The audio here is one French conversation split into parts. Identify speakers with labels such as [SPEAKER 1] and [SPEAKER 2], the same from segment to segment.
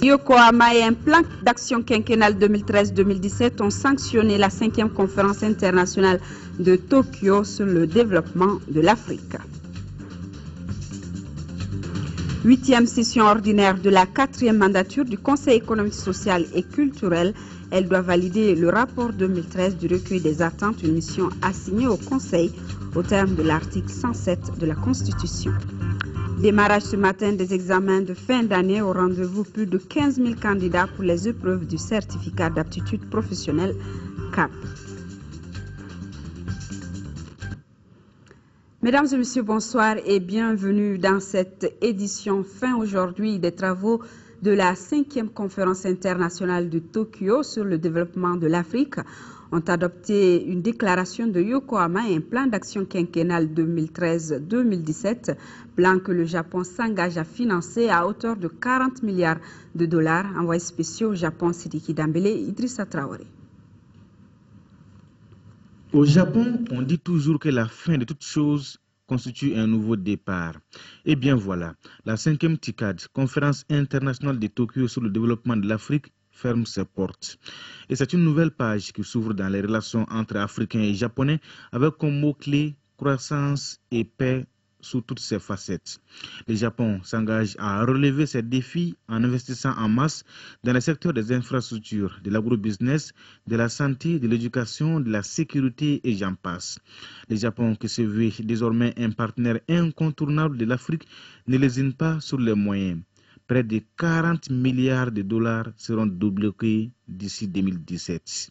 [SPEAKER 1] Yokohama et un plan d'action quinquennal 2013-2017 ont sanctionné la 5e conférence internationale de Tokyo sur le développement de l'Afrique. 8e session ordinaire de la 4e mandature du Conseil économique, social et culturel. Elle doit valider le rapport 2013 du recueil des attentes, une mission assignée au Conseil au terme de l'article 107 de la Constitution. Démarrage ce matin des examens de fin d'année. Au rendez-vous, plus de 15 000 candidats pour les épreuves du certificat d'aptitude professionnelle CAP. Mesdames et messieurs, bonsoir et bienvenue dans cette édition fin aujourd'hui des travaux de la 5e conférence internationale de Tokyo sur le développement de l'Afrique. Ont adopté une déclaration de Yokohama et un plan d'action quinquennal 2013-2017, plan que le Japon s'engage à financer à hauteur de 40 milliards de dollars. Envoyé spécial au Japon, Sidiki Dambélé, Idrissa Traoré.
[SPEAKER 2] Au Japon, on dit toujours que la fin de toute chose constitue un nouveau départ. Et bien voilà, la 5e TICAD, conférence internationale de Tokyo sur le développement de l'Afrique, ferme ses portes. Et c'est une nouvelle page qui s'ouvre dans les relations entre Africains et Japonais avec comme mot-clé croissance et paix sous toutes ses facettes. Le Japon s'engage à relever ces défis en investissant en masse dans les secteurs des infrastructures, de l'agrobusiness, de la santé, de l'éducation, de la sécurité et j'en passe. Le Japon, qui se veut désormais un partenaire incontournable de l'Afrique, ne lésine pas sur les moyens. Près de 40 milliards de dollars seront débloqués d'ici 2017.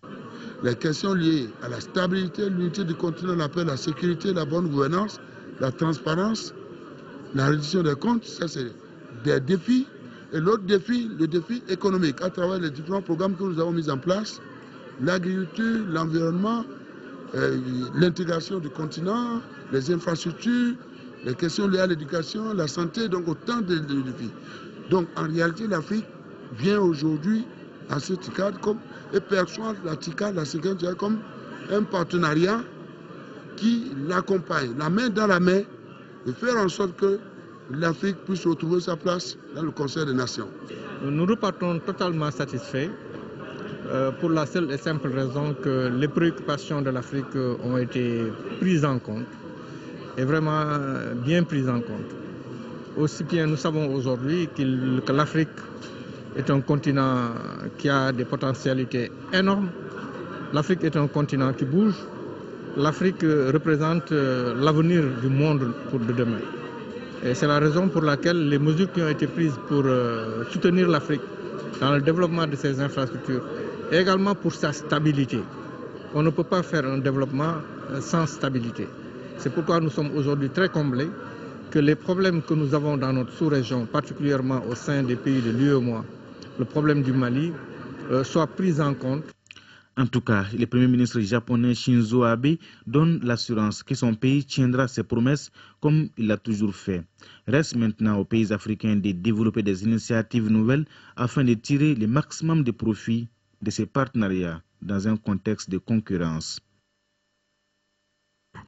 [SPEAKER 3] Les questions liées à la stabilité, l'unité du continent, la paix, la sécurité, la bonne gouvernance, la transparence, la réduction des comptes, ça c'est des défis. Et l'autre défi, le défi économique, à travers les différents programmes que nous avons mis en place, l'agriculture, l'environnement, l'intégration du continent, les infrastructures, les questions liées à l'éducation, la santé, donc autant de défis. Donc en réalité, l'Afrique vient aujourd'hui à ce TICAD et perçoit la TICAD, la sécurité, comme un partenariat qui l'accompagne, la main dans la main, et faire en sorte que l'Afrique puisse retrouver sa place dans le Conseil des Nations.
[SPEAKER 4] Nous repartons totalement satisfaits pour la seule et simple raison que les préoccupations de l'Afrique ont été prises en compte, et vraiment bien prises en compte. Aussi bien nous savons aujourd'hui que l'Afrique est un continent qui a des potentialités énormes. L'Afrique est un continent qui bouge. L'Afrique représente l'avenir du monde pour de demain. Et c'est la raison pour laquelle les mesures qui ont été prises pour soutenir l'Afrique dans le développement de ses infrastructures et également pour sa stabilité. On ne peut pas faire un développement sans stabilité. C'est pourquoi nous sommes aujourd'hui très comblés que les problèmes que nous avons dans notre sous-région, particulièrement au sein des pays de l'UEMOA, le problème du Mali, soient pris en compte.
[SPEAKER 2] En tout cas, le Premier ministre japonais Shinzo Abe donne l'assurance que son pays tiendra ses promesses comme il l'a toujours fait. Reste maintenant aux pays africains de développer des initiatives nouvelles afin de tirer le maximum de profit de ces partenariats dans un contexte de concurrence.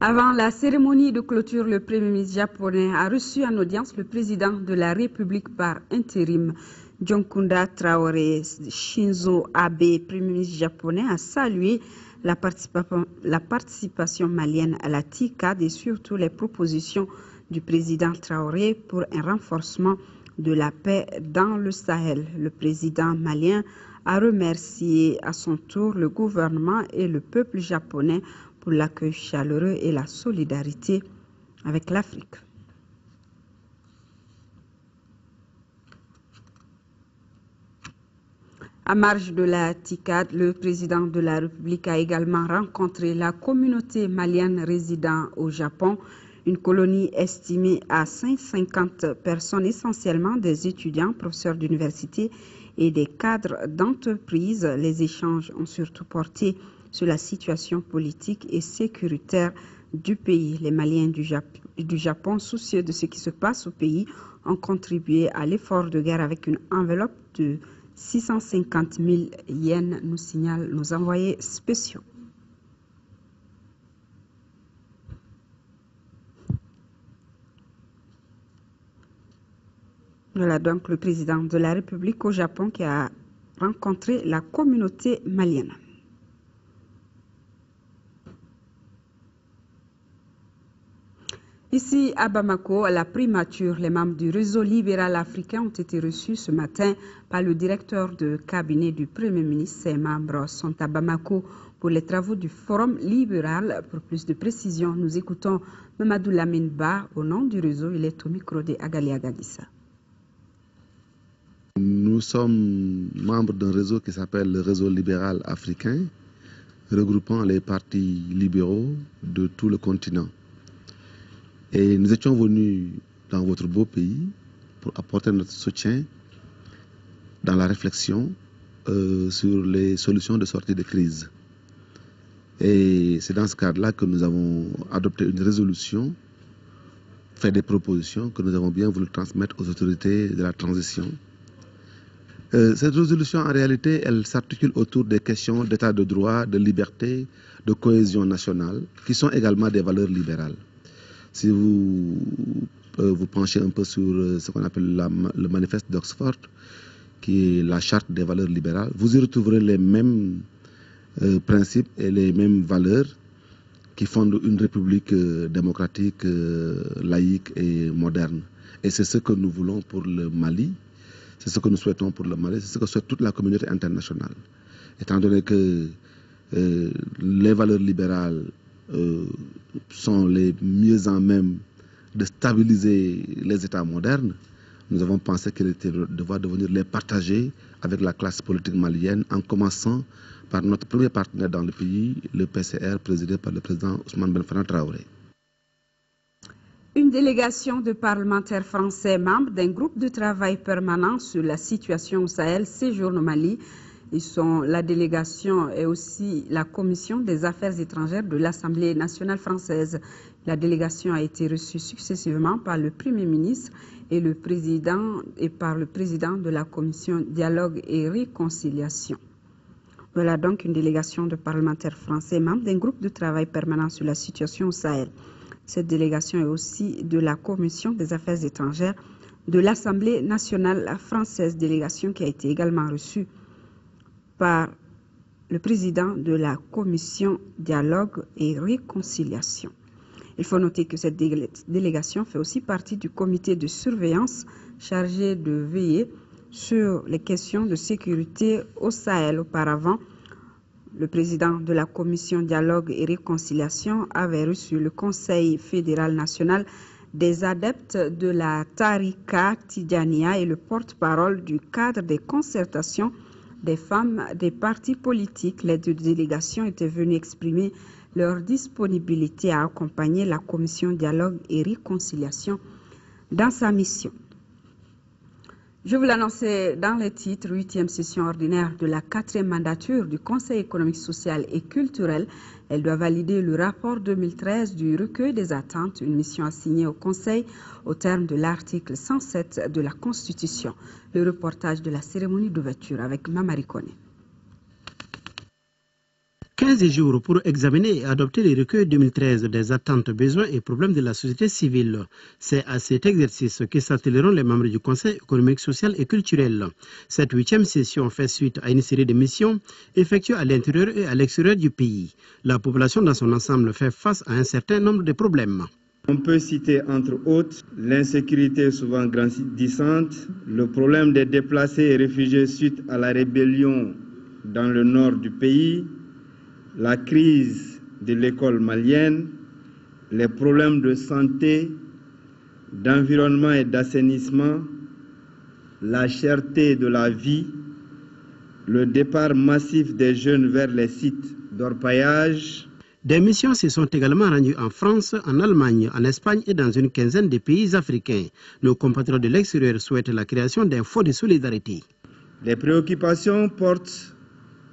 [SPEAKER 1] Avant la cérémonie de clôture, le Premier ministre japonais a reçu en audience le président de la République par intérim, Djonkunda Traoré. Shinzo Abe, Premier ministre japonais, a salué la participation malienne à la TICAD et surtout les propositions du président Traoré pour un renforcement de la paix dans le Sahel. Le président malien a remercié à son tour le gouvernement et le peuple japonais pour l'accueil chaleureux et la solidarité avec l'Afrique. À marge de la TICAD, le président de la République a également rencontré la communauté malienne résidant au Japon, une colonie estimée à 150 personnes, essentiellement des étudiants, professeurs d'université et des cadres d'entreprise. Les échanges ont surtout porté sur la situation politique et sécuritaire du pays. Les Maliens du Japon, soucieux de ce qui se passe au pays, ont contribué à l'effort de guerre avec une enveloppe de 650 000 yens, nous signalent nos envoyés spéciaux. Voilà donc le président de la République au Japon qui a rencontré la communauté malienne. Ici à Bamako, à la primature, les membres du réseau libéral africain ont été reçus ce matin par le directeur de cabinet du Premier ministre. Ces membres sont à Bamako pour les travaux du Forum libéral. Pour plus de précision, nous écoutons Mamadou Lamine Ba au nom du réseau. Il est au micro de Agali Agadissa.
[SPEAKER 5] Nous sommes membres d'un réseau qui s'appelle le réseau libéral africain, regroupant les partis libéraux de tout le continent. Et nous étions venus dans votre beau pays pour apporter notre soutien dans la réflexion sur les solutions de sortie de crise. Et c'est dans ce cadre-là que nous avons adopté une résolution, fait des propositions que nous avons bien voulu transmettre aux autorités de la transition. Cette résolution, en réalité, elle s'articule autour des questions d'état de droit, de liberté, de cohésion nationale, qui sont également des valeurs libérales. Si vous vous penchez un peu sur ce qu'on appelle le manifeste d'Oxford, qui est la charte des valeurs libérales, vous y retrouverez les mêmes principes et les mêmes valeurs qui fondent une république démocratique, laïque et moderne. Et c'est ce que nous voulons pour le Mali, c'est ce que nous souhaitons pour le Mali, c'est ce que souhaite toute la communauté internationale. Étant donné que les valeurs libérales sont les mieux en même de stabiliser les États modernes, nous avons pensé qu'il était devoir de venir les partager avec la classe politique malienne, en commençant par notre premier partenaire dans le pays, le PCR, présidé par le président Ousmane Belfana Traoré.
[SPEAKER 1] Une délégation de parlementaires français membres d'un groupe de travail permanent sur la situation au Sahel séjourne au Mali. La délégation et aussi la commission des affaires étrangères de l'Assemblée nationale française. La délégation a été reçue successivement par le Premier ministre et par le président de la commission Dialogue et Réconciliation. Voilà donc une délégation de parlementaires français membres d'un groupe de travail permanent sur la situation au Sahel. Cette délégation est aussi de la commission des affaires étrangères de l'Assemblée nationale française, délégation qui a été également reçue par le président de la commission Dialogue et Réconciliation. Il faut noter que cette délégation fait aussi partie du comité de surveillance chargé de veiller sur les questions de sécurité au Sahel. Auparavant, le président de la commission Dialogue et Réconciliation avait reçu le Conseil fédéral national des adeptes de la Tarika Tidjania et le porte-parole du cadre des concertations des femmes des partis politiques. Les deux délégations étaient venues exprimer leur disponibilité à accompagner la commission Dialogue et Réconciliation dans sa mission. Je vous l'annonçais dans les titres, 8e session ordinaire de la 4e mandature du Conseil économique, social et culturel. Elle doit valider le rapport 2013 du recueil des attentes, une mission assignée au Conseil au terme de l'article 107 de la Constitution. Le reportage de la cérémonie d'ouverture avec Mamari Kone.
[SPEAKER 6] 15 jours pour examiner et adopter le recueil 2013 des attentes, besoins et problèmes de la société civile. C'est à cet exercice que s'attelleront les membres du Conseil économique, social et culturel. Cette 8e session fait suite à une série de missions effectuées à l'intérieur et à l'extérieur du pays. La population dans son ensemble fait face à un certain nombre de problèmes.
[SPEAKER 7] On peut citer entre autres l'insécurité souvent grandissante, le problème des déplacés et réfugiés suite à la rébellion dans le nord du pays, la crise de l'école malienne, les problèmes de santé, d'environnement et d'assainissement, la cherté de la vie, le départ massif des jeunes vers les sites d'orpaillage.
[SPEAKER 6] Des missions se sont également rendues en France, en Allemagne, en Espagne et dans une quinzaine de pays africains. Nos compatriotes de l'extérieur souhaitent la création d'un fonds de solidarité.
[SPEAKER 7] Les préoccupations portent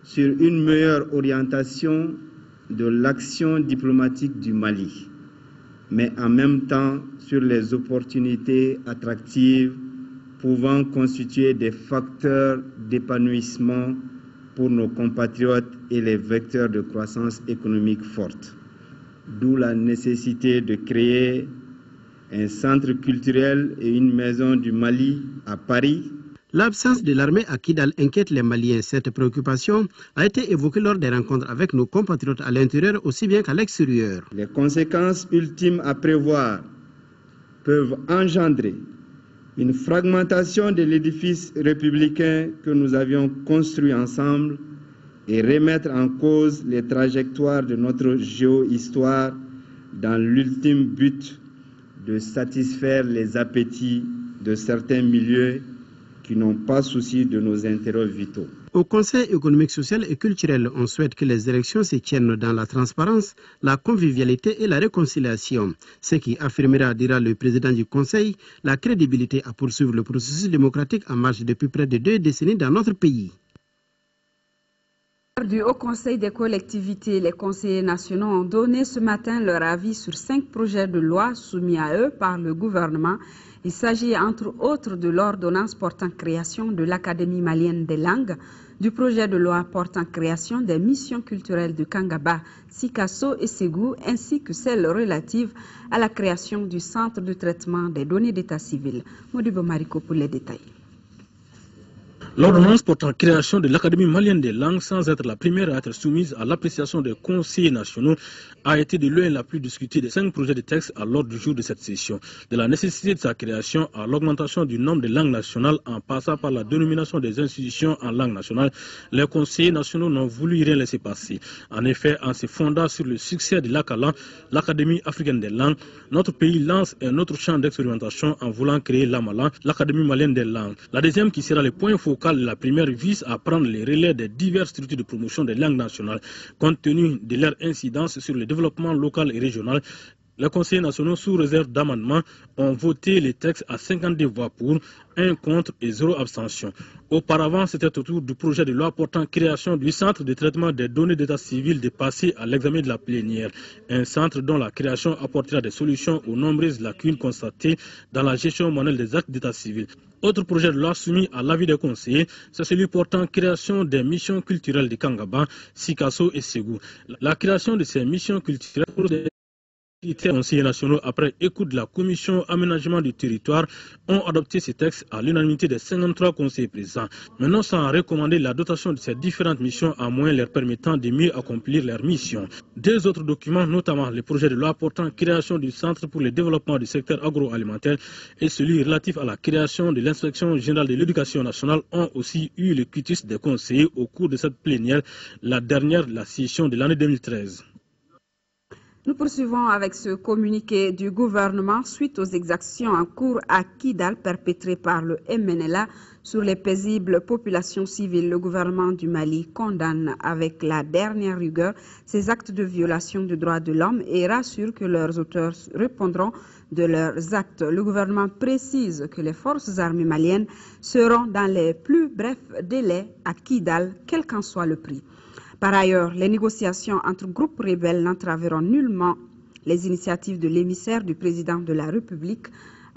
[SPEAKER 7] sur une meilleure orientation de l'action diplomatique du Mali, mais en même temps sur les opportunités attractives pouvant constituer des facteurs d'épanouissement pour nos compatriotes et les vecteurs de croissance économique forte. D'où la nécessité de créer un centre culturel et une maison du Mali à Paris.
[SPEAKER 6] L'absence de l'armée à Kidal inquiète les Maliens. Cette préoccupation a été évoquée lors des rencontres avec nos compatriotes à l'intérieur aussi bien qu'à l'extérieur.
[SPEAKER 7] Les conséquences ultimes à prévoir peuvent engendrer une fragmentation de l'édifice républicain que nous avions construit ensemble et remettre en cause les trajectoires de notre géohistoire dans l'ultime but de satisfaire les appétits de certains milieux qui n'ont pas souci de nos intérêts vitaux.
[SPEAKER 6] Au Conseil économique, social et culturel, on souhaite que les élections se tiennent dans la transparence, la convivialité et la réconciliation, ce qui affirmera, dira le président du Conseil, la crédibilité à poursuivre le processus démocratique en marche depuis près de 2 décennies dans notre pays.
[SPEAKER 1] Du Haut Conseil des collectivités, les conseillers nationaux ont donné ce matin leur avis sur 5 projets de loi soumis à eux par le gouvernement. Il s'agit entre autres de l'ordonnance portant création de l'Académie malienne des langues, du projet de loi portant création des missions culturelles de Kangaba, Sikasso et Ségou, ainsi que celle relative à la création du centre de traitement des données d'état civil. Modibo Mariko pour les détails.
[SPEAKER 8] L'ordonnance portant création de l'Académie malienne des langues, sans être la première à être soumise à l'appréciation des conseillers nationaux, a été de loin la plus discutée des 5 projets de texte à l'ordre du jour de cette session. De la nécessité de sa création à l'augmentation du nombre de langues nationales en passant par la dénomination des institutions en langue nationale, les conseillers nationaux n'ont voulu rien laisser passer. En effet, en se fondant sur le succès de l'ACALA, l'Académie africaine des langues, notre pays lance un autre champ d'expérimentation en voulant créer l'AMALA, l'Académie malienne des langues. La deuxième, qui sera le point focal, la première, vise à prendre les relais des diverses structures de promotion des langues nationales. Compte tenu de leur incidence sur le développement local et régional, les conseillers nationaux, sous réserve d'amendement, ont voté les textes à 52 voix pour, 1 contre et 0 abstention. Auparavant, c'était autour du projet de loi portant création du centre de traitement des données d'état civil de passer à l'examen de la plénière. Un centre dont la création apportera des solutions aux nombreuses lacunes constatées dans la gestion manuelle des actes d'état civil. Autre projet de loi soumis à l'avis des conseillers, c'est celui portant création des missions culturelles de Kangaba, Sikasso et Ségou. La création de ces missions culturelles pour des conseillers nationaux, après écoute de la commission aménagement du territoire, ont adopté ces textes à l'unanimité des 53 conseillers présents. Maintenant, sans recommander la dotation de ces différentes missions à moyens leur permettant de mieux accomplir leurs missions. 2 autres documents, notamment le projet de loi portant création du centre pour le développement du secteur agroalimentaire et celui relatif à la création de l'inspection générale de l'éducation nationale, ont aussi eu le quitus des conseillers au cours de cette plénière, la dernière de la session de l'année 2013.
[SPEAKER 1] Nous poursuivons avec ce communiqué du gouvernement suite aux exactions en cours à Kidal perpétrées par le MNLA sur les paisibles populations civiles. Le gouvernement du Mali condamne avec la dernière rigueur ces actes de violation des droits de l'homme et rassure que leurs auteurs répondront de leurs actes. Le gouvernement précise que les forces armées maliennes seront dans les plus brefs délais à Kidal, quel qu'en soit le prix. Par ailleurs, les négociations entre groupes rebelles n'entraveront nullement les initiatives de l'émissaire du président de la République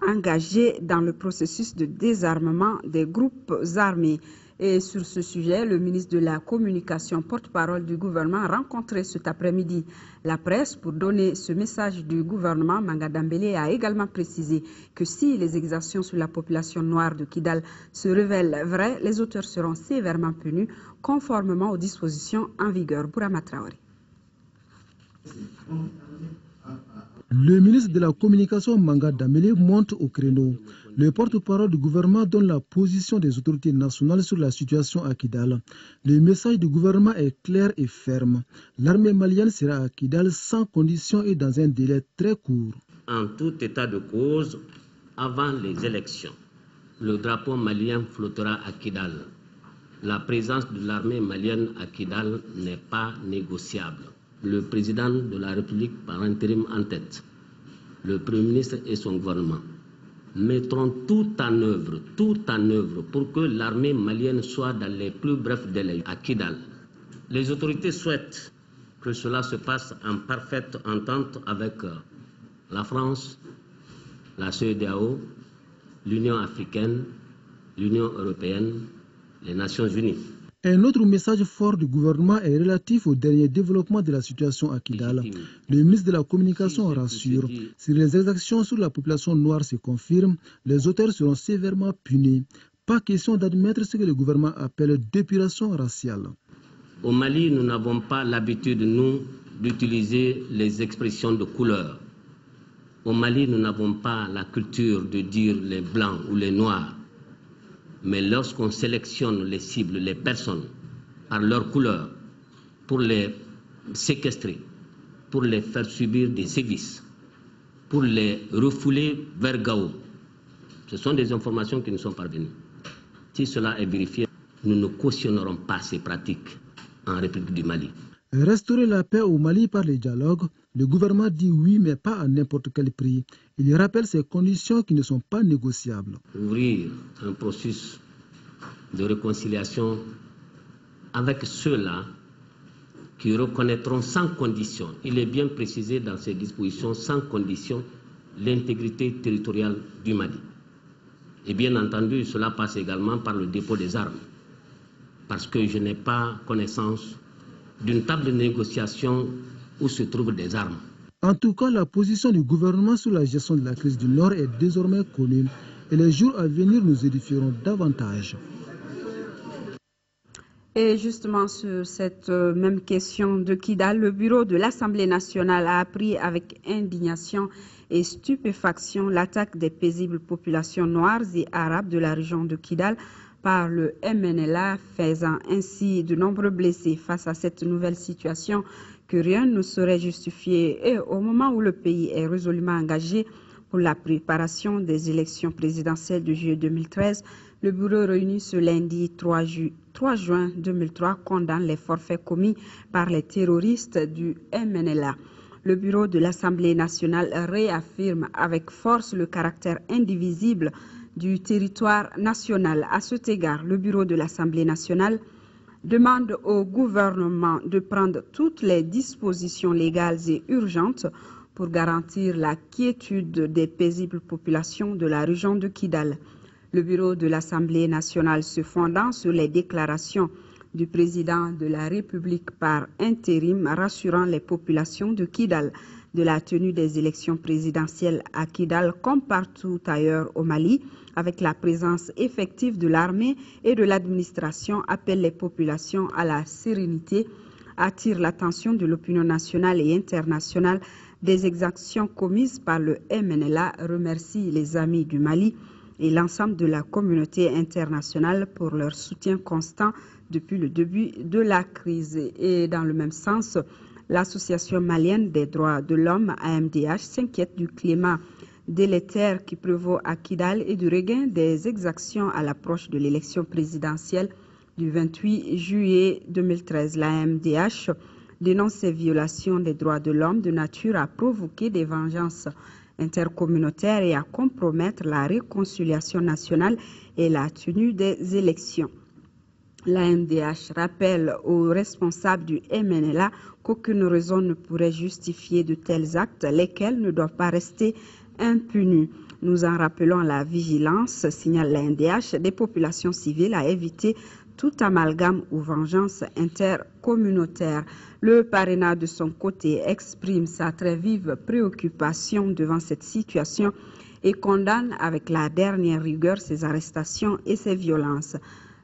[SPEAKER 1] engagé dans le processus de désarmement des groupes armés. Et sur ce sujet, le ministre de la Communication, porte-parole du gouvernement, a rencontré cet après-midi la presse pour donner ce message du gouvernement. Manga Dambélé a également précisé que si les exactions sur la population noire de Kidal se révèlent vraies, les auteurs seront sévèrement punis conformément aux dispositions en vigueur. Bourama Traoré.
[SPEAKER 9] Le ministre de la Communication, Manga Dambélé, monte au créneau. Le porte-parole du gouvernement donne la position des autorités nationales sur la situation à Kidal. Le message du gouvernement est clair et ferme. L'armée malienne sera à Kidal sans condition et dans un délai très court.
[SPEAKER 10] En tout état de cause, avant les élections, le drapeau malien flottera à Kidal. La présence de l'armée malienne à Kidal n'est pas négociable. Le président de la République par intérim en tête, le Premier ministre et son gouvernement mettront tout en œuvre pour que l'armée malienne soit dans les plus brefs délais à Kidal. Les autorités souhaitent que cela se passe en parfaite entente avec la France, la CEDEAO, l'Union africaine, l'Union européenne, les Nations unies.
[SPEAKER 9] Un autre message fort du gouvernement est relatif au dernier développement de la situation à Kidal. Le ministre de la Communication rassure, si les exactions sur la population noire se confirment, les auteurs seront sévèrement punis. Pas question d'admettre ce que le gouvernement appelle d'épuration raciale.
[SPEAKER 10] Au Mali, nous n'avons pas l'habitude, nous, d'utiliser les expressions de couleur. Au Mali, nous n'avons pas la culture de dire les blancs ou les noirs. Mais lorsqu'on sélectionne les cibles, les personnes, par leur couleur, pour les séquestrer, pour les faire subir des sévices, pour les refouler vers Gao, ce sont des informations qui nous sont parvenues. Si cela est vérifié, nous ne cautionnerons pas ces pratiques en République du Mali.
[SPEAKER 9] Restaurer la paix au Mali par le dialogue, le gouvernement dit oui, mais pas à n'importe quel prix. Il rappelle ces conditions qui ne sont pas négociables.
[SPEAKER 10] Ouvrir un processus de réconciliation avec ceux-là qui reconnaîtront sans condition, il est bien précisé dans ces dispositions, sans condition, l'intégrité territoriale du Mali. Et bien entendu, cela passe également par le dépôt des armes, parce que je n'ai pas connaissance d'une table de négociation où se trouvent des armes.
[SPEAKER 9] En tout cas, la position du gouvernement sur la gestion de la crise du Nord est désormais connue et les jours à venir nous édifieront davantage.
[SPEAKER 1] Et justement sur cette même question de Kidal, le bureau de l'Assemblée nationale a appris avec indignation et stupéfaction l'attaque des paisibles populations noires et arabes de la région de Kidal par le MNLA, faisant ainsi de nombreux blessés. Face à cette nouvelle situation que rien ne saurait justifier et au moment où le pays est résolument engagé pour la préparation des élections présidentielles de juillet 2013, le bureau réuni ce lundi 3 juin 2003 condamne les forfaits commis par les terroristes du MNLA. Le bureau de l'Assemblée nationale réaffirme avec force le caractère indivisible du territoire national. À cet égard, le bureau de l'Assemblée nationale demande au gouvernement de prendre toutes les dispositions légales et urgentes pour garantir la quiétude des paisibles populations de la région de Kidal. Le bureau de l'Assemblée nationale, se fondant sur les déclarations du président de la République par intérim, rassurant les populations de Kidal de la tenue des élections présidentielles à Kidal comme partout ailleurs au Mali, avec la présence effective de l'armée et de l'administration, appelle les populations à la sérénité, attire l'attention de l'opinion nationale et internationale des exactions commises par le MNLA, remercie les amis du Mali et l'ensemble de la communauté internationale pour leur soutien constant depuis le début de la crise. Et dans le même sens, l'Association malienne des droits de l'homme, AMDH, s'inquiète du climat délétère qui prévaut à Kidal et du regain des exactions à l'approche de l'élection présidentielle du 28 juillet 2013. L'AMDH dénonce ces violations des droits de l'homme de nature à provoquer des vengeances intercommunautaires et à compromettre la réconciliation nationale et la tenue des élections. L'AMDH rappelle aux responsables du MNLA qu'aucune raison ne pourrait justifier de tels actes, lesquels ne doivent pas rester impunis. Nous en rappelons la vigilance, signale l'AMDH, des populations civiles à éviter tout amalgame ou vengeance intercommunautaire. Le parrainat de son côté exprime sa très vive préoccupation devant cette situation et condamne avec la dernière rigueur ces arrestations et ces violences.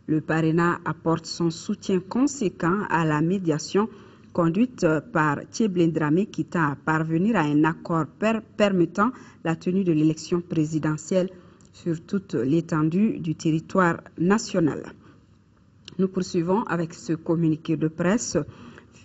[SPEAKER 1] Le parrainat apporte son soutien conséquent à la médiation conduite par Tchéblin Dramé qui tend à parvenir à un accord permettant la tenue de l'élection présidentielle sur toute l'étendue du territoire national. Nous poursuivons avec ce communiqué de presse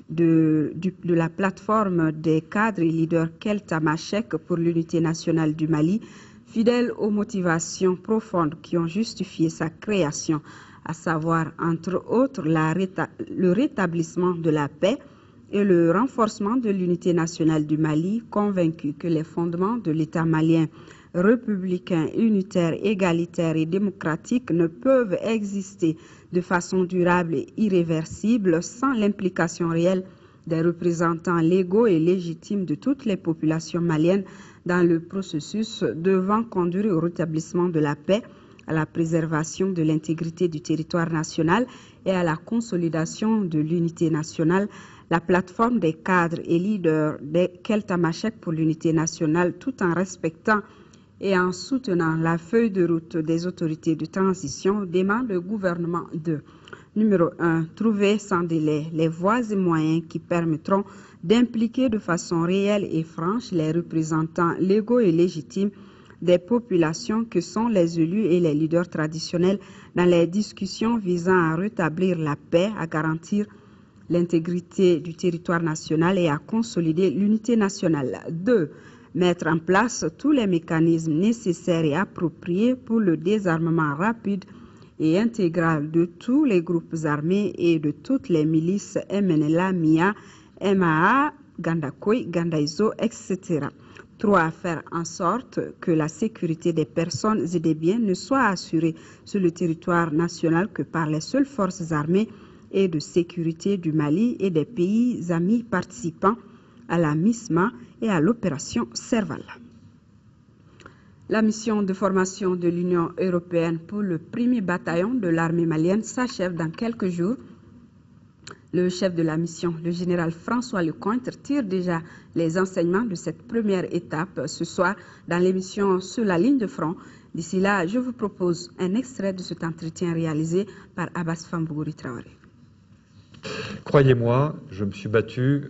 [SPEAKER 1] de la plateforme des cadres et leaders Keltamachek pour l'unité nationale du Mali, fidèle aux motivations profondes qui ont justifié sa création, à savoir, entre autres, le rétablissement de la paix et le renforcement de l'unité nationale du Mali, convaincu que les fondements de l'État malien républicain, unitaire, égalitaire et démocratique ne peuvent exister de façon durable et irréversible sans l'implication réelle des représentants légaux et légitimes de toutes les populations maliennes dans le processus devant conduire au rétablissement de la paix, à la préservation de l'intégrité du territoire national et à la consolidation de l'unité nationale, la plateforme des cadres et leaders des Keltamachek pour l'unité nationale, tout en respectant et en soutenant la feuille de route des autorités de transition, demande au gouvernement de numéro 1, trouver sans délai les voies et moyens qui permettront d'impliquer de façon réelle et franche les représentants légaux et légitimes des populations que sont les élus et les leaders traditionnels dans les discussions visant à rétablir la paix, à garantir l'intégrité du territoire national et à consolider l'unité nationale. 2. Mettre en place tous les mécanismes nécessaires et appropriés pour le désarmement rapide et intégral de tous les groupes armés et de toutes les milices MNLA, MIA, MAA, Gandakoy, Gandaizo, etc. 3. Faire en sorte que la sécurité des personnes et des biens ne soit assurée sur le territoire national que par les seules forces armées et de sécurité du Mali et des pays amis participants à la MISMA et à l'opération Serval. La mission de formation de l'Union européenne pour le 1er bataillon de l'armée malienne s'achève dans quelques jours. Le chef de la mission, le général François Lecointre, tire déjà les enseignements de cette première étape ce soir dans l'émission Sur la ligne de front. D'ici là, je vous propose un extrait de cet entretien réalisé par Abbas Fambouri Traoré.
[SPEAKER 11] Croyez-moi, je me suis battu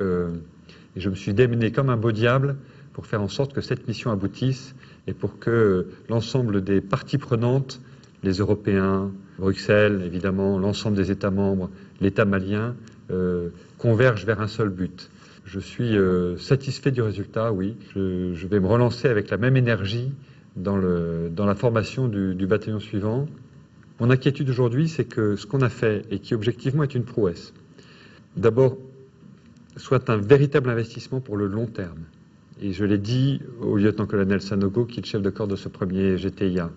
[SPEAKER 11] et je me suis démené comme un beau diable pour faire en sorte que cette mission aboutisse et pour que l'ensemble des parties prenantes, les Européens, Bruxelles, évidemment, l'ensemble des États membres, l'État malien, convergent vers un seul but. Je suis satisfait du résultat, oui. Je vais me relancer avec la même énergie dans la formation du bataillon suivant. Mon inquiétude aujourd'hui, c'est que ce qu'on a fait, et qui objectivement est une prouesse, d'abord, soit un véritable investissement pour le long terme. Et je l'ai dit au lieutenant-colonel Sanogo, qui est le chef de corps de ce premier GTIA.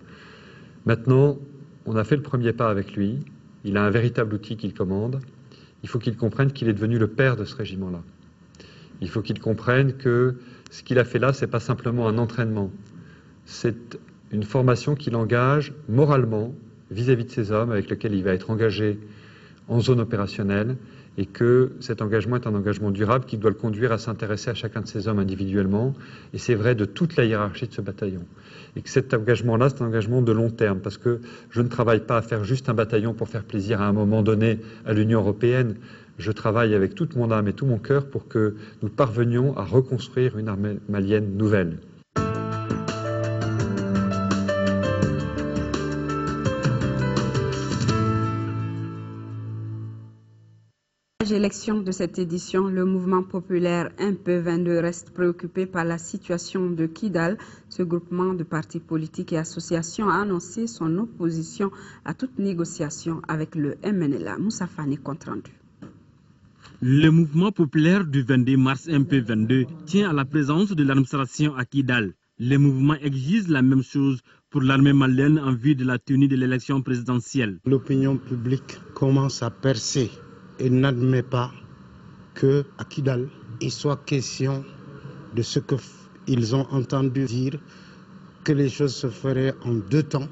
[SPEAKER 11] Maintenant, on a fait le premier pas avec lui. Il a un véritable outil qu'il commande. Il faut qu'il comprenne qu'il est devenu le père de ce régiment-là. Il faut qu'il comprenne que ce qu'il a fait là, ce n'est pas simplement un entraînement. C'est une formation qu'il engage moralement vis-à-vis de ces hommes avec lesquels il va être engagé en zone opérationnelle, et que cet engagement est un engagement durable qui doit le conduire à s'intéresser à chacun de ces hommes individuellement, et c'est vrai de toute la hiérarchie de ce bataillon. Et que cet engagement-là, c'est un engagement de long terme, parce que je ne travaille pas à faire juste un bataillon pour faire plaisir à un moment donné à l'Union européenne. Je travaille avec toute mon âme et tout mon cœur pour que nous parvenions à reconstruire une armée malienne nouvelle.
[SPEAKER 1] Élection de cette édition, le mouvement populaire MP22 reste préoccupé par la situation de Kidal. Ce groupement de partis politiques et associations a annoncé son opposition à toute négociation avec le MNLA. Moussa Fani, compte rendu.
[SPEAKER 12] Le mouvement populaire du 22 mars MP22 tient à la présence de l'administration à Kidal. Les mouvements exigent la même chose pour l'armée malienne en vue de la tenue de l'élection présidentielle.
[SPEAKER 13] L'opinion publique commence à percer et n'admet pas qu'à Kidal, il soit question de ce qu'ils ont entendu dire, que les choses se feraient en 2 temps.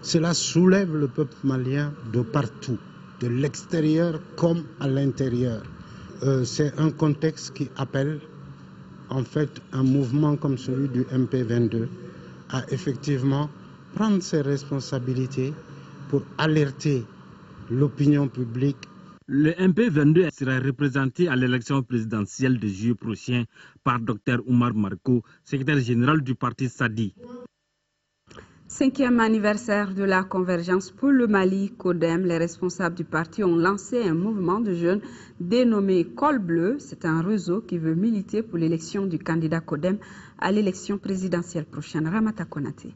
[SPEAKER 13] Cela soulève le peuple malien de partout, de l'extérieur comme à l'intérieur. C'est un contexte qui appelle en fait un mouvement comme celui du MP22 à effectivement prendre ses responsabilités pour alerter l'opinion publique.
[SPEAKER 12] Le MP22 sera représenté à l'élection présidentielle de juillet prochain par Dr Oumar Marko, secrétaire général du parti SADI.
[SPEAKER 1] 5e anniversaire de la convergence pour le Mali, CODEM. Les responsables du parti ont lancé un mouvement de jeunes dénommé Col Bleu. C'est un réseau qui veut militer pour l'élection du candidat CODEM à l'élection présidentielle prochaine. Ramata Konaté.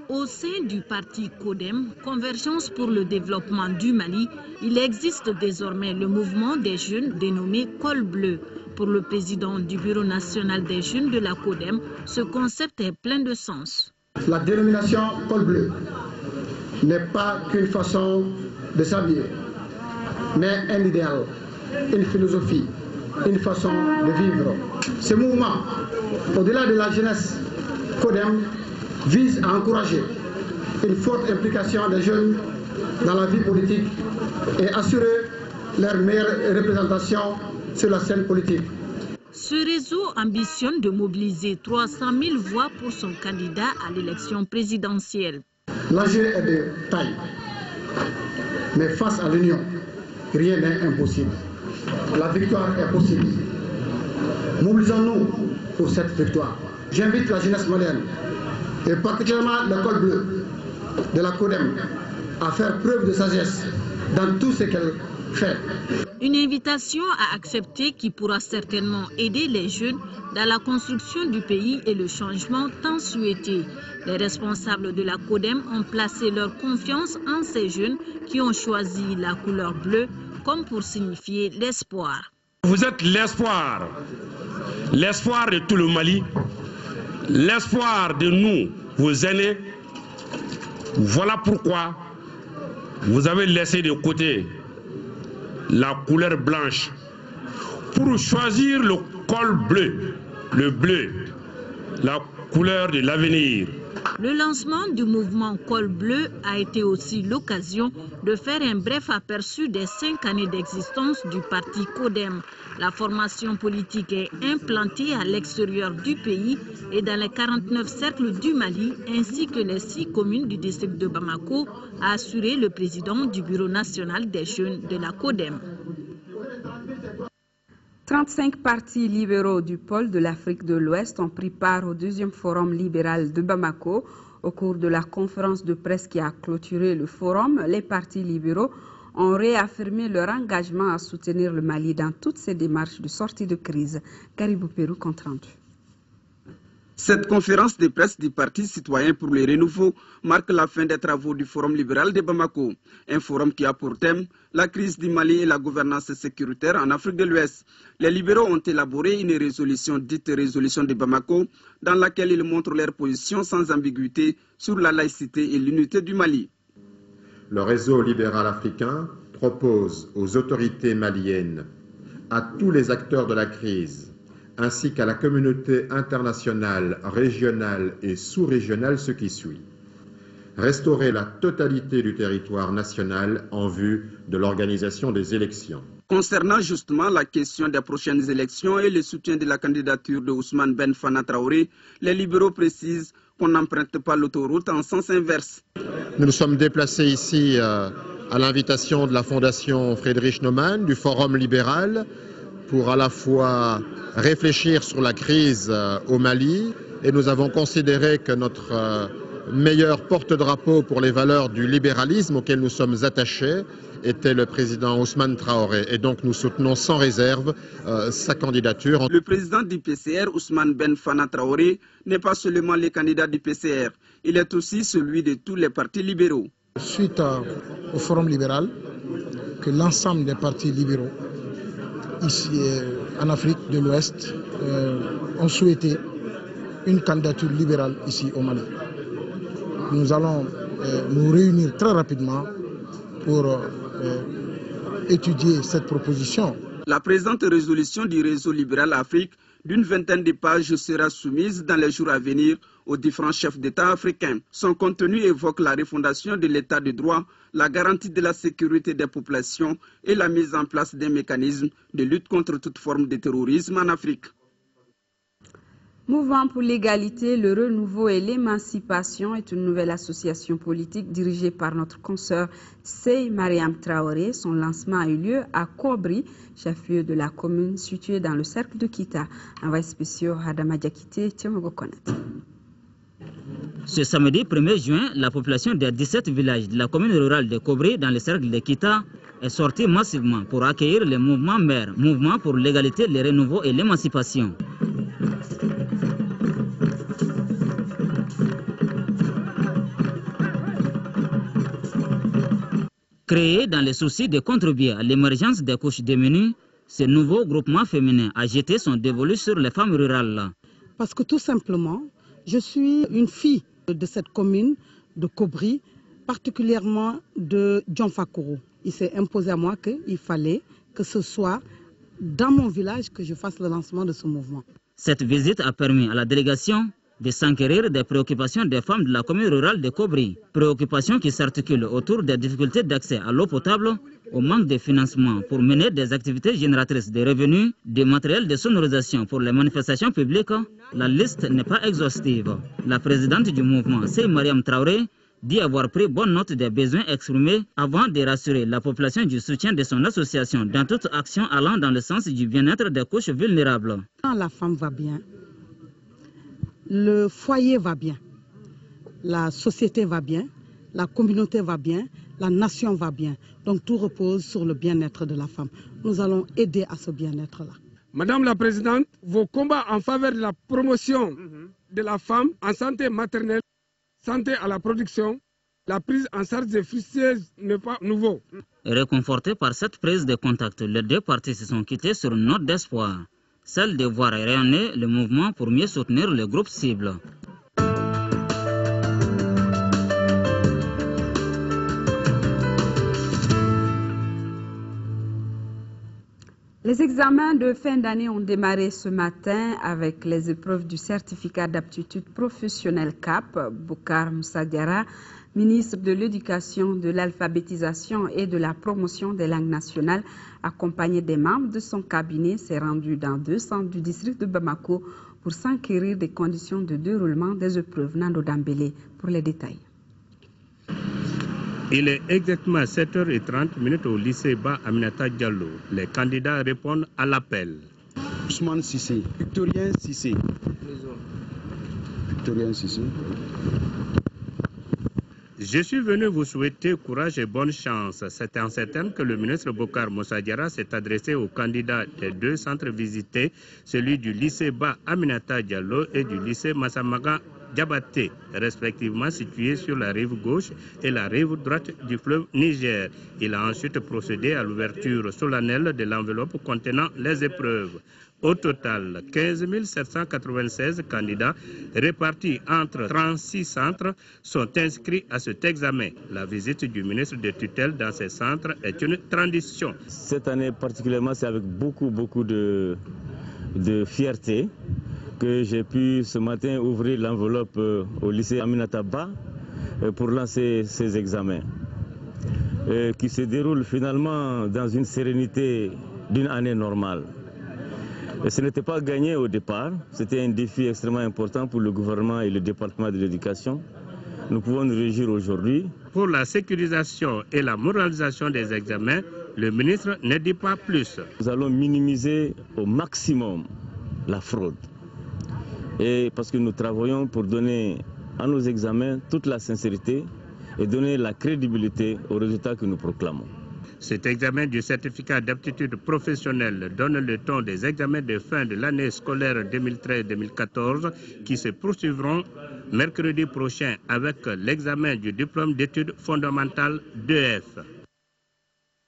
[SPEAKER 14] Au sein du parti CODEM, Convergence pour le développement du Mali, il existe désormais le mouvement des jeunes dénommé Col Bleu. Pour le président du Bureau national des jeunes de la CODEM, ce concept est plein de sens.
[SPEAKER 15] La dénomination Col Bleu n'est pas qu'une façon de s'habiller, mais un idéal, une philosophie, une façon de vivre. Ce mouvement, au-delà de la jeunesse CODEM, vise à encourager une forte implication des jeunes dans la vie politique et assurer leur meilleure représentation sur la scène politique.
[SPEAKER 14] Ce réseau ambitionne de mobiliser 300 000 voix pour son candidat à l'élection présidentielle.
[SPEAKER 15] L'enjeu est de taille, mais face à l'union, rien n'est impossible. La victoire est possible. Mobilisons-nous pour cette victoire. J'invite la jeunesse malienne, et particulièrement l'école bleue de la CODEM, à faire preuve de sagesse dans tout ce qu'elle fait.
[SPEAKER 14] Une invitation à accepter qui pourra certainement aider les jeunes dans la construction du pays et le changement tant souhaité. Les responsables de la CODEM ont placé leur confiance en ces jeunes qui ont choisi la couleur bleue comme pour signifier l'espoir.
[SPEAKER 16] Vous êtes l'espoir de tout le Mali, l'espoir de nous, vos aînés. Voilà pourquoi vous avez laissé de côté la couleur blanche pour choisir le col bleu, le bleu, la couleur de l'avenir.
[SPEAKER 14] Le lancement du mouvement Col Bleu a été aussi l'occasion de faire un bref aperçu des 5 années d'existence du parti CODEM. La formation politique est implantée à l'extérieur du pays et dans les 49 cercles du Mali, ainsi que les 6 communes du district de Bamako, a assuré le président du Bureau national des jeunes de la CODEM.
[SPEAKER 1] 35 partis libéraux du pôle de l'Afrique de l'Ouest ont pris part au 2e forum libéral de Bamako. Au cours de la conférence de presse qui a clôturé le forum, les partis libéraux ont réaffirmé leur engagement à soutenir le Mali dans toutes ses démarches de sortie de crise. Caribou Pérou, compte rendu.
[SPEAKER 17] Cette conférence de presse du Parti citoyen pour le renouveau marque la fin des travaux du Forum libéral de Bamako. Un forum qui a pour thème la crise du Mali et la gouvernance sécuritaire en Afrique de l'Ouest. Les libéraux ont élaboré une résolution dite résolution de Bamako dans laquelle ils montrent leur position sans ambiguïté sur la laïcité et l'unité du Mali.
[SPEAKER 18] Le réseau libéral africain propose aux autorités maliennes, à tous les acteurs de la crise, ainsi qu'à la communauté internationale, régionale et sous-régionale ce qui suit. Restaurer la totalité du territoire national en vue de l'organisation des élections.
[SPEAKER 17] Concernant justement la question des prochaines élections et le soutien de la candidature de Ousmane Ben Fana Traoré, les libéraux précisent qu'on n'emprunte pas l'autoroute en sens inverse.
[SPEAKER 18] Nous nous sommes déplacés ici à l'invitation de la Fondation Friedrich Naumann, du Forum libéral, pour à la fois réfléchir sur la crise au Mali, et nous avons considéré que notre meilleur porte-drapeau pour les valeurs du libéralisme auquel nous sommes attachés était le président Ousmane Traoré. Et donc nous soutenons sans réserve sa candidature.
[SPEAKER 17] Le président du PCR, Ousmane Ben Fana Traoré, n'est pas seulement le candidat du PCR, il est aussi celui de tous les partis libéraux.
[SPEAKER 19] Suite au Forum libéral, que l'ensemble des partis libéraux ici en Afrique de l'Ouest ont souhaité une candidature libérale ici au Mali. Nous allons nous réunir très rapidement pour étudier cette proposition.
[SPEAKER 17] La présente résolution du réseau libéral Afrique d'une 20aine de pages sera soumise dans les jours à venir aux différents chefs d'État africains. Son contenu évoque la refondation de l'État de droit, la garantie de la sécurité des populations et la mise en place d'un mécanisme de lutte contre toute forme de terrorisme en Afrique.
[SPEAKER 1] Mouvement pour l'égalité, le renouveau et l'émancipation est une nouvelle association politique dirigée par notre consoeur Sey Mariam Traoré. Son lancement a eu lieu à Kobri, chef-lieu de la commune située dans le cercle de Kita. Envoyé spécial Hadama Diakité, Tiemogo Konet.
[SPEAKER 20] Ce samedi 1er juin, la population des 17 villages de la commune rurale de Kobri dans le cercle de Kita est sortie massivement pour accueillir le mouvement maire, mouvement pour l'égalité, le renouveau et l'émancipation. Créé dans le souci de contribuer à l'émergence des couches démunies, ce nouveau groupement féminin a jeté son dévolu sur les femmes rurales.
[SPEAKER 21] Parce que tout simplement, je suis une fille de cette commune de Kobri, particulièrement de Djonfakourou. Il s'est imposé à moi qu'il fallait que ce soit dans mon village que je fasse le lancement de ce mouvement.
[SPEAKER 20] Cette visite a permis à la délégation de s'enquérir des préoccupations des femmes de la commune rurale de Kobri. Préoccupations qui s'articulent autour des difficultés d'accès à l'eau potable, au manque de financement pour mener des activités génératrices de revenus, des matériels de sonorisation pour les manifestations publiques. La liste n'est pas exhaustive. La présidente du mouvement, Sey Mariam Traoré, dit avoir pris bonne note des besoins exprimés avant de rassurer la population du soutien de son association dans toute action allant dans le sens du bien-être des couches vulnérables.
[SPEAKER 21] Quand la femme va bien, le foyer va bien, la société va bien, la communauté va bien, la nation va bien. Donc tout repose sur le bien-être de la femme. Nous allons aider à ce bien-être-là.
[SPEAKER 3] Madame la Présidente, vos combats en faveur de la promotion de la femme en santé maternelle, santé à la production, la prise en charge des frustreuses n'est pas nouveau.
[SPEAKER 20] Réconfortés par cette prise de contact, les deux parties se sont quittées sur une note d'espoir, celle de voir rayonner le mouvement pour mieux soutenir le groupe cible.
[SPEAKER 1] Les examens de fin d'année ont démarré ce matin avec les épreuves du certificat d'aptitude professionnelle CAP. Boucar Moussa Diarra, ministre de l'Éducation, de l'Alphabétisation et de la Promotion des langues nationales, accompagné des membres de son cabinet, s'est rendu dans 2 centres du district de Bamako pour s'enquérir des conditions de déroulement des épreuves. Nando Dambélé pour les détails.
[SPEAKER 22] Il est exactement 7h30 au lycée Ba Aminata Diallo. Les candidats répondent à l'appel.
[SPEAKER 23] Ousmane Sissé, Victorien Sissé. Victorien Sissé.
[SPEAKER 22] Je suis venu vous souhaiter courage et bonne chance. C'est en ces termes que le ministre Boucar Moussa Diarra s'est adressé aux candidats des 2 centres visités, celui du lycée Ba Aminata Diallo et du lycée Massamaga Diabaté, respectivement situés sur la rive gauche et la rive droite du fleuve Niger. Il a ensuite procédé à l'ouverture solennelle de l'enveloppe contenant les épreuves. Au total, 15 796 candidats répartis entre 36 centres sont inscrits à cet examen. La visite du ministre de tutelle dans ces centres est une tradition.
[SPEAKER 24] Cette année particulièrement, c'est avec beaucoup de fierté que j'ai pu ce matin ouvrir l'enveloppe au lycée Aminata Ba pour lancer ces examens qui se déroulent finalement dans une sérénité d'une année normale. Et ce n'était pas gagné au départ, c'était un défi extrêmement important pour le gouvernement et le département de l'éducation. Nous pouvons nous réjouir aujourd'hui.
[SPEAKER 22] Pour la sécurisation et la moralisation des examens, le ministre ne dit pas plus.
[SPEAKER 24] Nous allons minimiser au maximum la fraude. Et parce que nous travaillons pour donner à nos examens toute la sincérité et donner la crédibilité aux résultats que nous proclamons.
[SPEAKER 22] Cet examen du certificat d'aptitude professionnelle donne le ton des examens de fin de l'année scolaire 2013-2014 qui se poursuivront mercredi prochain avec l'examen du diplôme d'études fondamentales d'EF.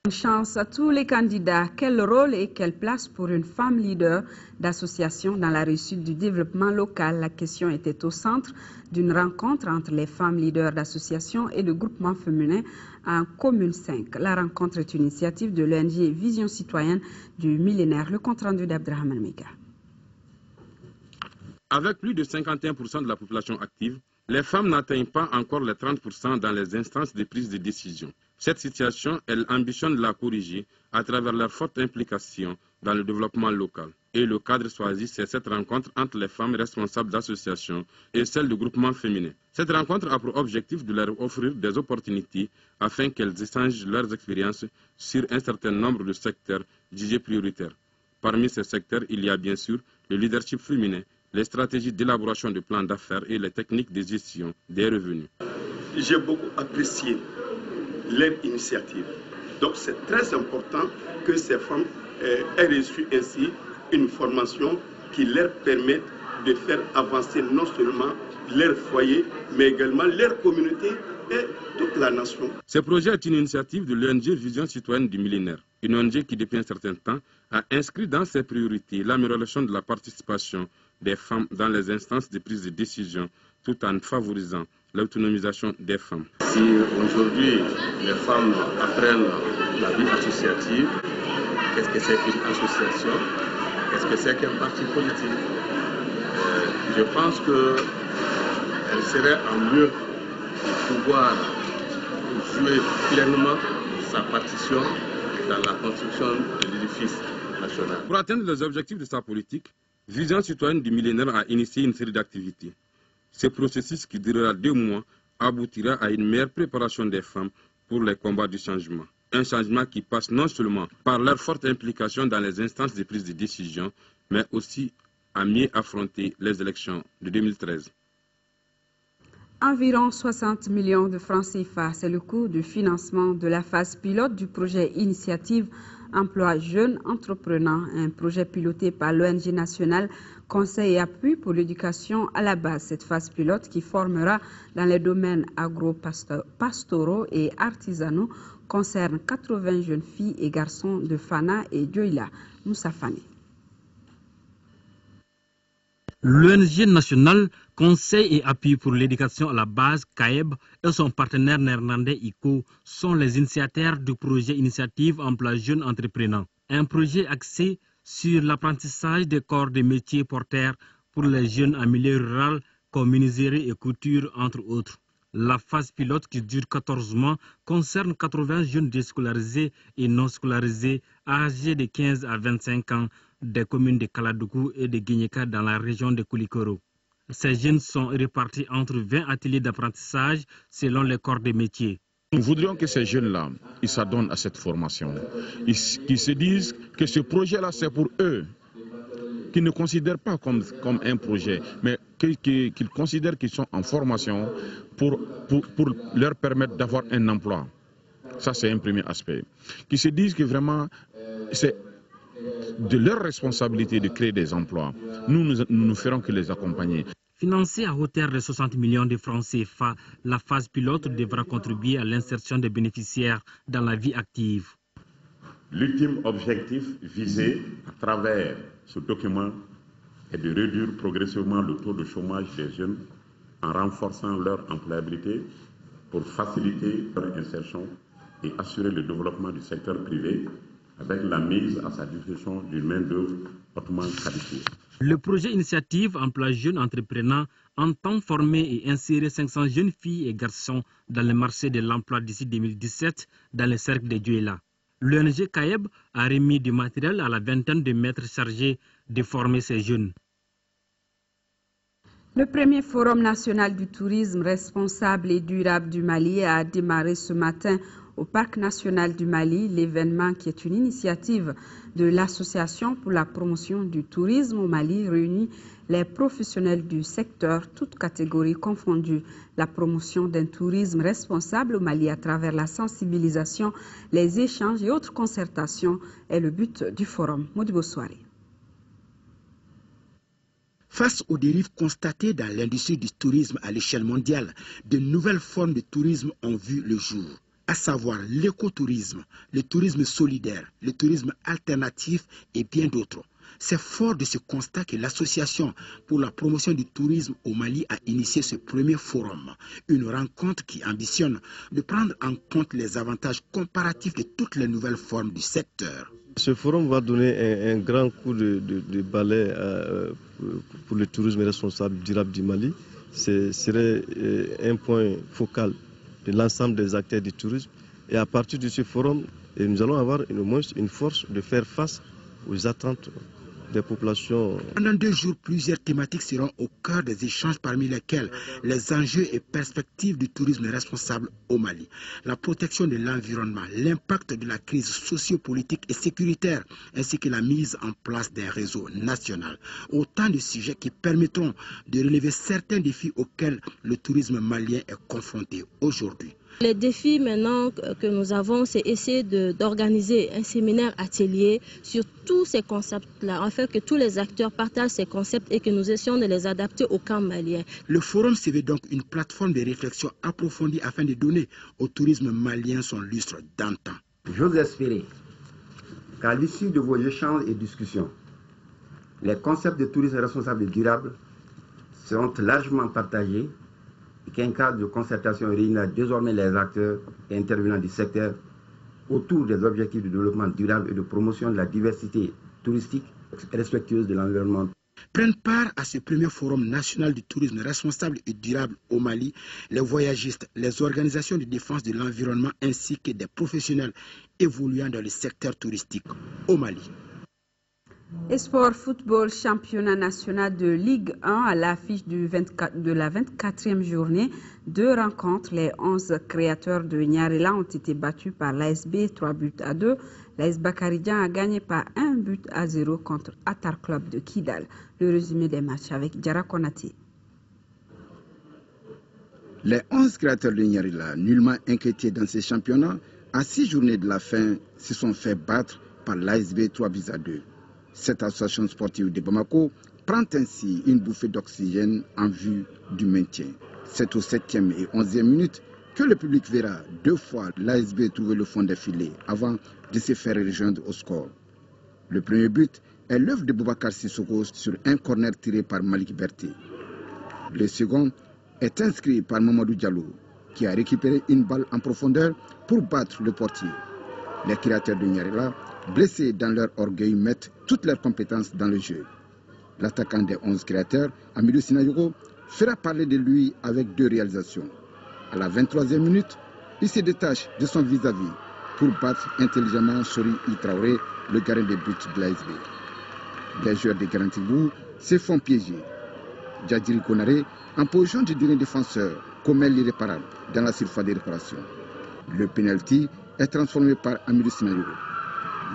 [SPEAKER 1] Bonne chance à tous les candidats. Quel rôle et quelle place pour une femme leader d'association dans la réussite du développement local? La question était au centre d'une rencontre entre les femmes leaders d'associations et de groupements féminins en Commune 5. La rencontre est une initiative de l'ONG Vision Citoyenne du Millénaire. Le compte-rendu d'Abdrahman Mega.
[SPEAKER 25] Avec plus de 51% de la population active, les femmes n'atteignent pas encore les 30% dans les instances de prise de décision. Cette situation, elle ambitionne de la corriger à travers leur forte implication dans le développement local. Et le cadre choisi, c'est cette rencontre entre les femmes responsables d'associations et celles de groupements féminins. Cette rencontre a pour objectif de leur offrir des opportunités afin qu'elles échangent leurs expériences sur un certain nombre de secteurs jugés prioritaires. Parmi ces secteurs, il y a bien sûr le leadership féminin, les stratégies d'élaboration de plans d'affaires et les techniques de gestion des revenus.
[SPEAKER 26] J'ai beaucoup apprécié leur initiative. Donc c'est très important que ces femmes aient reçu ainsi une formation qui leur permette de faire avancer non seulement leur foyer, mais également leur communauté et toute la nation.
[SPEAKER 25] Ce projet est une initiative de l'ONG Vision Citoyenne du Millénaire. Une ONG qui, depuis un certain temps, a inscrit dans ses priorités l'amélioration de la participation des femmes dans les instances de prise de décision, tout en favorisant l'autonomisation des femmes.
[SPEAKER 26] Si aujourd'hui les femmes apprennent la vie associative, qu'est-ce que c'est qu'une association, qu'est-ce que c'est qu'un parti politique, Je pense qu'elle serait en mieux de pouvoir jouer pleinement sa partition dans la construction de l'édifice national.
[SPEAKER 25] Pour atteindre les objectifs de sa politique, Vision citoyenne du millénaire a initié une série d'activités. Ce processus qui durera 2 mois aboutira à une meilleure préparation des femmes pour les combats du changement. Un changement qui passe non seulement par leur forte implication dans les instances de prise de décision, mais aussi à mieux affronter les élections de 2013.
[SPEAKER 1] Environ 60 millions de francs CFA, c'est le coût du financement de la phase pilote du projet Initiative Emploi Jeunes Entrepreneurs, un projet piloté par l'ONG nationale Conseil et appui pour l'éducation à la base. Cette phase pilote qui formera dans les domaines agro-pastoraux et artisanaux concerne 80 jeunes filles et garçons de Fana et Dioïla. Moussa Fane.
[SPEAKER 12] L'ONG nationale Conseil et appui pour l'éducation à la base, CAEB, et son partenaire néerlandais ICO sont les initiateurs du projet Initiative Emploi Jeunes Entrepreneurs. Un projet axé sur l'apprentissage des corps de métiers porteurs pour les jeunes en milieu rural comme menuiserie et couture, entre autres. La phase pilote qui dure 14 mois concerne 80 jeunes déscolarisés et non scolarisés âgés de 15 à 25 ans des communes de Kaladougou et de Guigneka dans la région de Koulikoro. Ces jeunes sont répartis entre 20 ateliers d'apprentissage selon les corps de métiers.
[SPEAKER 2] Nous voudrions que ces jeunes-là, ils s'adonnent à cette formation. Qu'ils se disent que ce projet-là, c'est pour eux. Qu'ils ne considèrent pas comme un projet, mais qu'ils considèrent qu'ils sont en formation pour leur permettre d'avoir un emploi. Ça, c'est un premier aspect. Qu'ils se disent que vraiment, c'est de leur responsabilité de créer des emplois. Nous ne ferons que les accompagner.
[SPEAKER 12] Financée à hauteur de 60 millions de francs CFA, la phase pilote devra contribuer à l'insertion des bénéficiaires dans la vie active.
[SPEAKER 4] L'ultime objectif visé à travers ce document est de réduire progressivement le taux de chômage des jeunes en renforçant leur employabilité pour faciliter leur insertion et assurer le développement du secteur privé avec la mise à sa disposition d'une main-d'œuvre hautement qualifiée.
[SPEAKER 12] Le projet Initiative Emploi Jeunes Entrepreneurs entend former et insérer 500 jeunes filles et garçons dans le marché de l'emploi d'ici 2017 dans le cercle de Dioïla. L'ONG CAEB a remis du matériel à la vingtaine de maîtres chargés de former ces jeunes.
[SPEAKER 1] Le premier Forum national du tourisme responsable et durable du Mali a démarré ce matin au Parc national du Mali. L'événement, qui est une initiative de l'Association pour la promotion du tourisme au Mali, réunit les professionnels du secteur, toutes catégories confondues. La promotion d'un tourisme responsable au Mali à travers la sensibilisation, les échanges et autres concertations est le but du forum. Modibo Soirée.
[SPEAKER 5] Face aux dérives constatées dans l'industrie du tourisme à l'échelle mondiale, de nouvelles formes de tourisme ont vu le jour, à savoir l'écotourisme, le tourisme solidaire, le tourisme alternatif et bien d'autres. C'est fort de ce constat que l'Association pour la promotion du tourisme au Mali a initié ce premier forum, une rencontre qui ambitionne de prendre en compte les avantages comparatifs de toutes les nouvelles formes du secteur.
[SPEAKER 6] Ce forum va donner un grand coup de balai pour le tourisme responsable durable du Mali. Ce serait un point focal de l'ensemble des acteurs du tourisme. Et à partir de ce forum, nous allons avoir au moins une force de faire face aux attentes des populations.
[SPEAKER 5] Pendant 2 jours, plusieurs thématiques seront au cœur des échanges, parmi lesquels les enjeux et perspectives du tourisme responsable au Mali, la protection de l'environnement, l'impact de la crise sociopolitique et sécuritaire, ainsi que la mise en place d'un réseau national. Autant de sujets qui permettront de relever certains défis auxquels le tourisme malien est confronté aujourd'hui.
[SPEAKER 7] Les défis maintenant que nous avons, c'est essayer d'organiser un séminaire atelier sur tous ces concepts-là, afin que tous les acteurs partagent ces concepts et que nous essayons de les adapter au camp malien.
[SPEAKER 5] Le forum se veut donc une plateforme de réflexion approfondie afin de donner au tourisme malien son lustre d'antan.
[SPEAKER 8] J'ose espérer qu'à l'issue de vos échanges et discussions, les concepts de tourisme responsable et durable seront largement partagés et qu'un cadre de concertation réunira désormais les acteurs et intervenants du secteur autour des objectifs de développement durable et de promotion de la diversité touristique respectueuse de l'environnement.
[SPEAKER 5] Prennent part à ce premier forum national du tourisme responsable et durable au Mali les voyagistes, les organisations de défense de l'environnement ainsi que des professionnels évoluant dans le secteur touristique au Mali.
[SPEAKER 1] Sport football, championnat national de Ligue 1 à l'affiche de la 24e journée. 2 rencontres, les 11 créateurs de Niarela ont été battus par l'ASB 3-2. L'AS Bakaridjan a gagné par 1-0 contre Attar Club de Kidal. Le résumé des matchs avec Diara Konate.
[SPEAKER 9] Les 11 créateurs de Niarela, nullement inquiétés dans ces championnats, à 6 journées de la fin, se sont fait battre par l'ASB 3-2. Cette association sportive de Bamako prend ainsi une bouffée d'oxygène en vue du maintien. C'est au 7e et 11e minute que le public verra 2 fois l'ASB trouver le fond des filets avant de se faire rejoindre au score. Le premier but est l'œuvre de Boubacar Sissoko sur un corner tiré par Malik Berté. Le second est inscrit par Mamadou Diallo qui a récupéré une balle en profondeur pour battre le portier. Les créateurs de Niarela, blessés dans leur orgueil, mettent toutes leurs compétences dans le jeu. L'attaquant des 11 créateurs, Amidou Sinayogo, fera parler de lui avec 2 réalisations. À la 23e minute, il se détache de son vis-à-vis pour battre intelligemment Sori Traoré, le gardien de but de l'ASB. Les joueurs de Garantibou se font piéger. Djadjiri Konaré, en position de dernier défenseur, commet l'irréparable dans la surface de réparation. Le penalty est transformé par Amidou Sinayogo.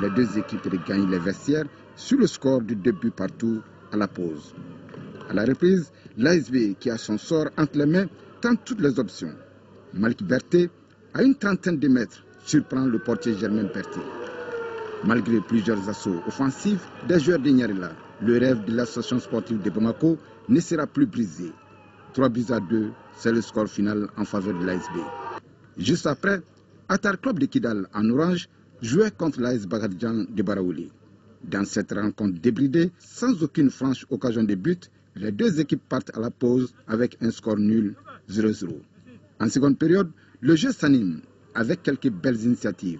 [SPEAKER 9] Les 2 équipes regagnent les vestiaires sur le score de 2 buts partout à la pause. À la reprise, l'ASB, qui a son sort entre les mains, tente toutes les options. Malik Berté, à une trentaine de mètres, surprend le portier Germain Berté. Malgré plusieurs assauts offensifs des joueurs de Niarela, le rêve de l'association sportive de Bamako ne sera plus brisé. 3-2, c'est le score final en faveur de l'ASB. Juste après, Attar Club de Kidal en orange jouait contre l'AS Bakaridjan de Baraouli. Dans cette rencontre débridée, sans aucune franche occasion de but, les 2 équipes partent à la pause avec un score nul 0-0. En seconde période, le jeu s'anime avec quelques belles initiatives.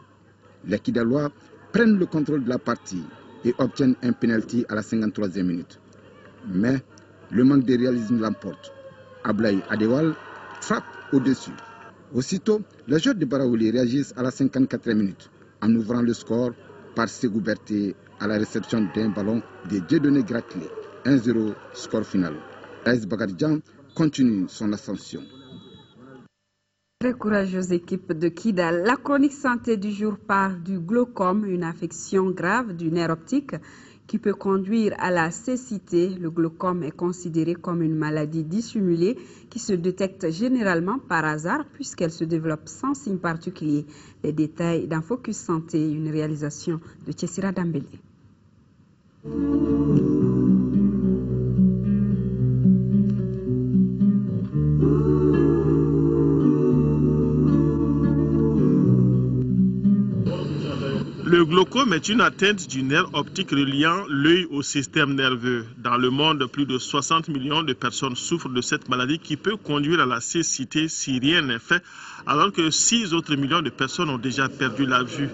[SPEAKER 9] Les Kidalois prennent le contrôle de la partie et obtiennent un penalty à la 53e minute. Mais le manque de réalisme l'emporte. Ablaï Adewal frappe au-dessus. Aussitôt, les joueurs de Baraouli réagissent à la 54e minute en ouvrant le score par Ségou Berté à la réception d'un ballon de Dieudonné Graclé. 1-0, score final. AS Bakaridjan continue son ascension.
[SPEAKER 1] Très courageuse équipe de Kidal. La chronique santé du jour parle du glaucome, une affection grave du nerf optique qui peut conduire à la cécité. Le glaucome est considéré comme une maladie dissimulée qui se détecte généralement par hasard puisqu'elle se développe sans signe particulier. Les détails dans Focus Santé, une réalisation de Tchessira Dambélé.
[SPEAKER 10] Le glaucome est une atteinte du nerf optique reliant l'œil au système nerveux. Dans le monde, plus de 60 millions de personnes souffrent de cette maladie qui peut conduire à la cécité si rien n'est fait, alors que 6 autres millions de personnes ont déjà perdu la vue.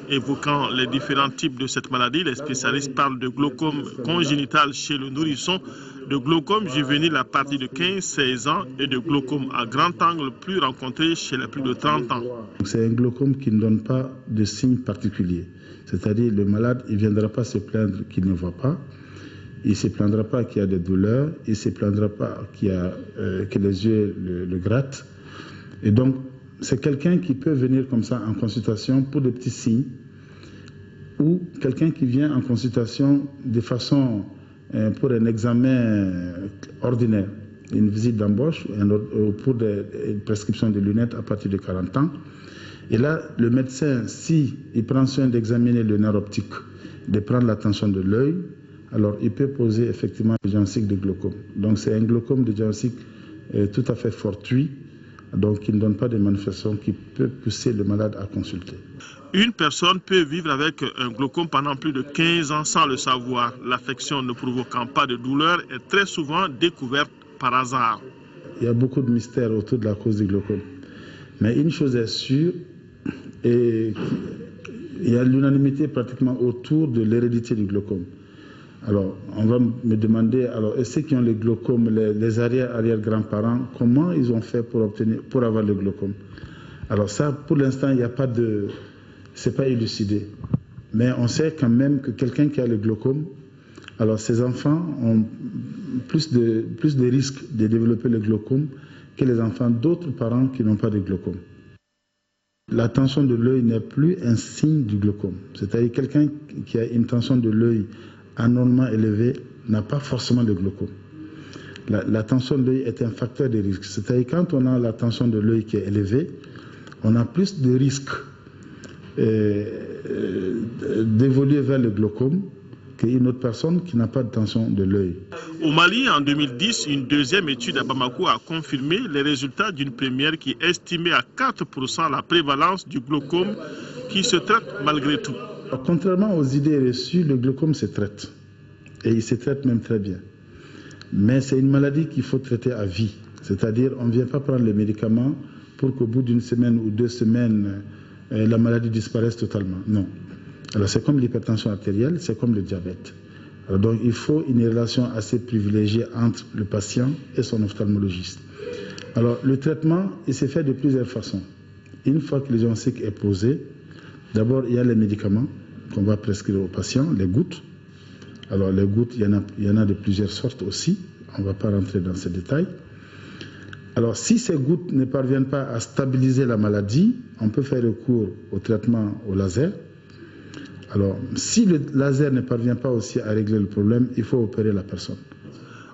[SPEAKER 10] Évoquant les différents types de cette maladie, les spécialistes parlent de glaucome congénital chez le nourrisson, de glaucome juvénile à partir de 15-16 ans et de glaucome à grand angle plus rencontré chez les plus de 30 ans.
[SPEAKER 11] C'est un glaucome qui ne donne pas de signes particuliers. C'est-à-dire le malade, il ne viendra pas se plaindre qu'il ne voit pas, il ne se plaindra pas qu'il y a des douleurs, il ne se plaindra pas que les yeux le grattent. Et donc, c'est quelqu'un qui peut venir comme ça en consultation pour des petits signes, ou quelqu'un qui vient en consultation de façon pour un examen ordinaire, une visite d'embauche pour une prescription de lunettes à partir de 40 ans. Et là, le médecin, s'il prend soin d'examiner le nerf optique, de prendre la tension de l'œil, alors il peut poser effectivement le diagnostic de glaucome. Donc c'est un glaucome de diagnostic tout à fait fortuit, donc qui ne donne pas de manifestations qui peut pousser le malade à consulter.
[SPEAKER 10] Une personne peut vivre avec un glaucome pendant plus de 15 ans sans le savoir. L'affection ne provoquant pas de douleur est très souvent découverte par hasard.
[SPEAKER 11] Il y a beaucoup de mystères autour de la cause du glaucome. Mais une chose est sûre, et il y a l'unanimité pratiquement autour de l'hérédité du glaucome. Alors, on va me demander, alors, et ceux qui ont le glaucome, les arrière-grands-parents, comment ils ont fait pour avoir le glaucome? Alors ça, pour l'instant, il n'y a pas de... c'est pas élucidé. Mais on sait quand même que quelqu'un qui a le glaucome, alors ces enfants ont plus de risques de développer le glaucome que les enfants d'autres parents qui n'ont pas de glaucome. La tension de l'œil n'est plus un signe du glaucome. C'est-à-dire quelqu'un qui a une tension de l'œil anormalement élevée n'a pas forcément de glaucome. La tension de l'œil est un facteur de risque. C'est-à-dire quand on a la tension de l'œil qui est élevée, on a plus de risques d'évoluer vers le glaucome qu'une autre personne qui n'a pas de tension de l'œil.
[SPEAKER 10] Au Mali, en 2010, une deuxième étude à Bamako a confirmé les résultats d'une première qui estimait à 4% la prévalence du glaucome qui se traite malgré tout.
[SPEAKER 11] Contrairement aux idées reçues, le glaucome se traite. Et il se traite même très bien. Mais c'est une maladie qu'il faut traiter à vie. C'est-à-dire, on ne vient pas prendre les médicaments pour qu'au bout d'une semaine ou 2 semaines, la maladie disparaisse totalement. Non. Alors c'est comme l'hypertension artérielle, c'est comme le diabète. Alors donc il faut une relation assez privilégiée entre le patient et son ophtalmologiste. Alors le traitement, il s'est fait de plusieurs façons. Une fois que le diagnostic est posé, d'abord il y a les médicaments qu'on va prescrire aux patients, les gouttes. Alors les gouttes, il y en a de plusieurs sortes aussi. On ne va pas rentrer dans ces détails. Alors, si ces gouttes ne parviennent pas à stabiliser la maladie, on peut faire recours au traitement au laser. Alors, si le laser ne parvient pas aussi à régler le problème, il faut opérer la personne.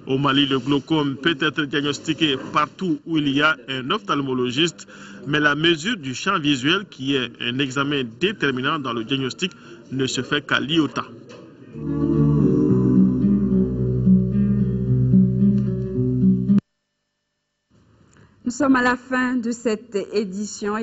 [SPEAKER 10] Au Mali, le glaucome peut être diagnostiqué partout où il y a un ophtalmologiste, mais la mesure du champ visuel, qui est un examen déterminant dans le diagnostic, ne se fait qu'à l'iota.
[SPEAKER 1] Nous sommes à la fin de cette édition